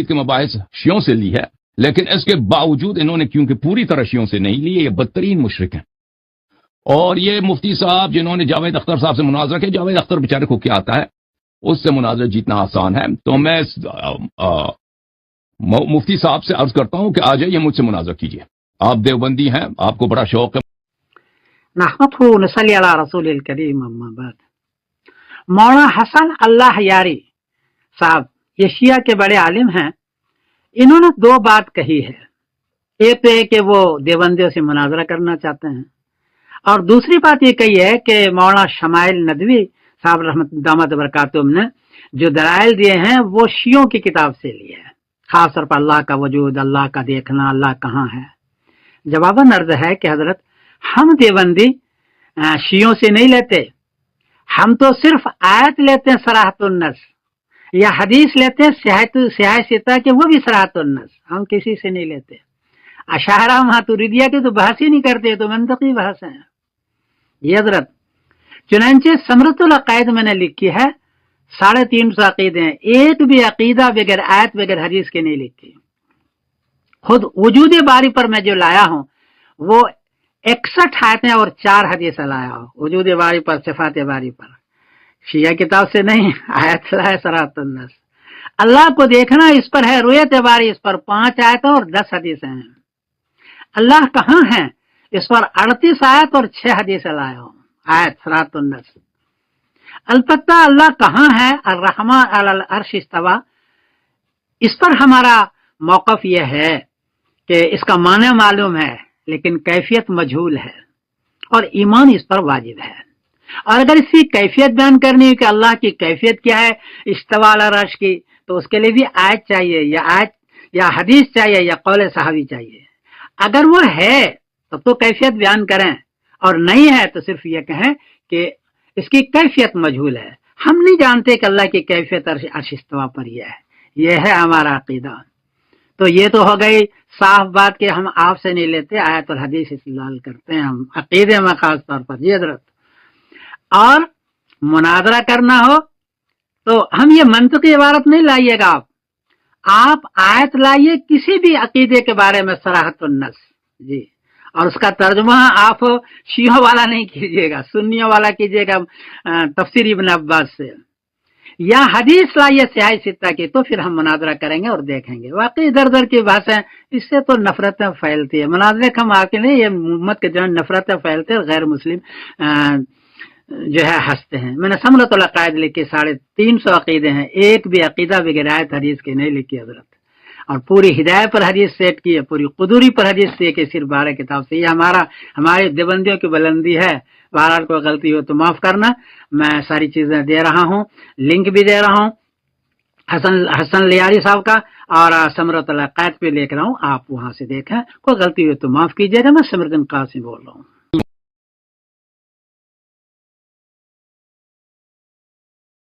حدیث کے مباحث شیعوں سے لی ہے، لیکن اس کے باوجود انہوں نے کیونکہ پوری طرح شیعوں سے نہیں لی، یہ بدترین مشرک ہیں۔ اور یہ مفتی صاحب جنہوں نے جاوید اختر صاحب سے مناظرہ کیا، جاوید اختر بیچارے کو کیا آتا ہے، اس سے مناظرہ جیتنا آسان ہے۔ تو میں مفتی صاحب سے عرض کرتا ہوں کہ آ جائیے مجھ سے مناظرہ کیجیے، آپ دیوبندی ہیں، آپ کو بڑا شوق ہے۔ نحمده ونصلي على رسول الکریم، اما بعد۔ مولانا حسن اللہ یاری صاحب یہ شیعہ کے بڑے عالم ہیں، انہوں نے دو بات کہی ہے، ایک تو ہے کہ وہ دیوبندیوں سے مناظرہ کرنا چاہتے ہیں، اور دوسری بات یہ کہی ہے کہ مولانا شمائل ندوی صاحب رحمت دامت برکاتہم نے جو دلائل دیے ہیں وہ شیعوں کی کتاب سے لیے ہیں، خاص طور پر اللہ کا وجود، اللہ کا دیکھنا، اللہ کہاں ہے۔ جواباً عرض ہے کہ حضرت ہم دیوبندی شیعوں سے نہیں لیتے، ہم تو صرف آیت لیتے ہیں صراحت النص، یا حدیث لیتے ہیں سیاہ ستہ کہ وہ بھی صراحت النص، ہم کسی سے نہیں لیتے۔ اشاعرہ ماتریدیہ کے تو بحث ہی نہیں کرتے، تو منطقی بحث ہیں یہ حضرت۔ چنانچہ ثمرۃ العقائد میں نے لکھی ہے، 350 عقیدے ہیں، ایک بھی عقیدہ بغیر آیت بغیر حدیث کے نہیں لکھی۔ خود وجود باری پر میں جو لایا ہوں وہ 61 آیتیں اور 4 حدیث لایا ہوں، وجود باری پر، صفات باری پر، شیعہ کتاب سے نہیں، آیت لایا صراحت النص۔ اللہ کو دیکھنا اس پر ہے، رؤیت باری اس پر 5 آیتیں اور 10 حدیثیں ہیں۔ اللہ کہاں ہے اس پر 38 آیت اور 6 حدیث لایا ہوں، آیت صراحت النص۔ البتہ اللہ کہاں ہے، الرحمن علی العرش استویٰ، اس پر ہمارا موقف یہ ہے کہ اس کا معنی معلوم ہے لیکن کیفیت مجہول ہے، اور ایمان اس پر واجب ہے۔ اور اگر اس کی کیفیت بیان کرنی ہے کہ اللہ کی کیفیت کیا ہے استویٰ علی العرش کی، تو اس کے لیے بھی آیت چاہیے، یا حدیث چاہیے، یا قول صحابی چاہیے۔ اگر وہ ہے تب تو کیفیت بیان کریں، اور نہیں ہے تو صرف یہ کہیں کہ اس کی کیفیت مجہول ہے، ہم نہیں جانتے کہ اللہ کی کیفیت عرش استوا پر یہ ہے، یہ ہے ہمارا عقیدہ۔ تو یہ تو ہو گئی صاف بات کہ ہم آپ سے نہیں لیتے، آیت اور حدیث استدلال کرتے ہیں ہم عقیدے میں خاص طور پر یہ حضرت۔ اور مناظرہ کرنا ہو تو ہم یہ منطقی عبارت نہیں لائیے گا، آپ آیت لائیے کسی بھی عقیدے کے بارے میں صراحت النص، جی، اور اس کا ترجمہ آپ شیعوں والا نہیں کیجیے گا، سنیوں والا کیجیے گا تفسیر ابن عباس سے، یا حدیث لائیے سیاہ ستہ کی، تو پھر ہم مناظرہ کریں گے اور دیکھیں گے۔ واقعی ادھر ادھر کی بحثیں، اس سے تو نفرتیں پھیلتی ہے، مناظرے کا واقع نہیں، یہ امت کے جو نفرتیں پھیلتے ہیں، غیر مسلم جو ہے ہنستے ہیں۔ میں نے ثمرۃ العقائد لکھی، 350 عقیدے ہیں، ایک بھی عقیدہ بغیر آیت حدیث کی نہیں لکھی حضرت، اور پوری ہدایت پر حدیث سیٹ کی ہے، پوری قدوری پر حدیث سے کہ صرف 12 کتاب سے۔ یہ ہماری دیوبندیوں کی بلندی ہے، بہرحال کوئی غلطی ہو تو معاف کرنا۔ میں ساری چیزیں دے رہا ہوں، لنک بھی دے رہا ہوں حسن لیاری صاحب کا، اور ثمرۃ العقائد پہ لکھ رہا ہوں، آپ وہاں سے دیکھیں، کوئی غلطی ہو تو معاف کیجیے گا۔ میں سمر الدین قاسم بول رہا ہوں۔